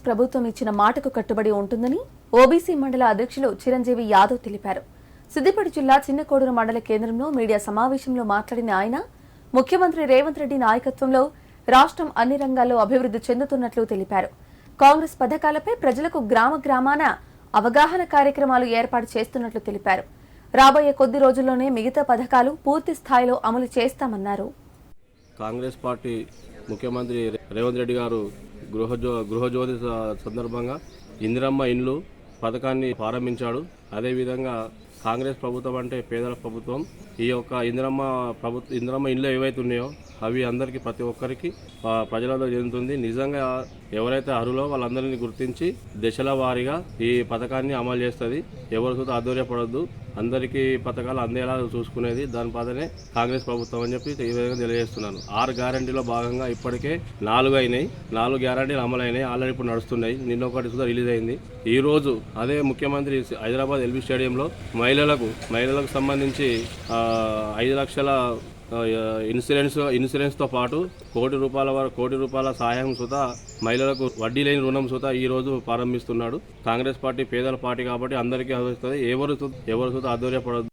ప్రభుత్వం ఇచ్చిన మాటకు కట్టుబడి ఉంటుందని ఓబీసీ మండల అధ్యక్షులు చిరంజీవి యాదవ్ తెలిపారు. సిద్దిపేట జిల్లా చిన్నకోడూరు మండల కేంద్రంలో మీడియా సమావేశంలో మాట్లాడిన ఆయన ముఖ్యమంత్రి రేవంత్ రెడ్డి నాయకత్వంలో రాష్ట్రం అన్ని రంగాల్లో అభివృద్ధి చెందుతున్నట్లు తెలిపారు. కాంగ్రెస్ పథకాలపై ప్రజలకు గ్రామ గ్రామాన అవగాహన కార్యక్రమాలు ఏర్పాటు చేస్తున్నట్లు తెలిపారు. రాబోయే కొద్ది రోజుల్లోనే మిగతా పథకాలు పూర్తి స్థాయిలో అమలు చేస్తామన్నారు. కాంగ్రెస్ పార్టీ ముఖ్యమంత్రి రేవంత్ రెడ్డి గారు గృహజ్యోతి సందర్భంగా ఇందిరమ్మ ఇండ్లు పథకాన్ని ప్రారంభించాడు. అదేవిధంగా కాంగ్రెస్ ప్రభుత్వం అంటే పేదల ప్రభుత్వం. ఈ యొక్క ఇందిరమ్మ ఇండ్లు ఏవైతే ఉన్నాయో అవి అందరికీ ప్రతి ఒక్కరికి ప్రజలలో చెందుతుంది. నిజంగా ఎవరైతే అర్హులో వాళ్ళందరినీ గుర్తించి దశల వారీగా ఈ పథకాన్ని అమలు చేస్తుంది. ఎవరు చూత ఆధ్వర్యపడద్దు, అందరికీ పథకాలు అందేలా చూసుకునేది దాని పదనే కాంగ్రెస్ ప్రభుత్వం అని చెప్పి ఈ విధంగా తెలియజేస్తున్నాను. 6 గ్యారంటీలో భాగంగా ఇప్పటికే 4 అయినాయి. 4 గ్యారంటీలు అమలైనాయి, ఆల్రెడీ ఇప్పుడు నడుస్తున్నాయి. నిన్న ఒకటి సుధా రిలీజ్ అయింది. ఈ రోజు అదే ముఖ్యమంత్రి హైదరాబాద్ ఎల్బీ స్టేడియంలో మహిళలకు సంబంధించి 5 లక్షల ఇన్సూరెన్స్తో పాటు కోటి రూపాయల సహాయం సుత మహిళలకు వడ్డీ లేని రుణం సుత ఈ రోజు ప్రారంభిస్తున్నాడు. కాంగ్రెస్ పార్టీ పేదల పార్టీ కాబట్టి అందరికీ ఆదరిస్తుంది. ఎవరు సుత ఆధ్వర్యపడదు.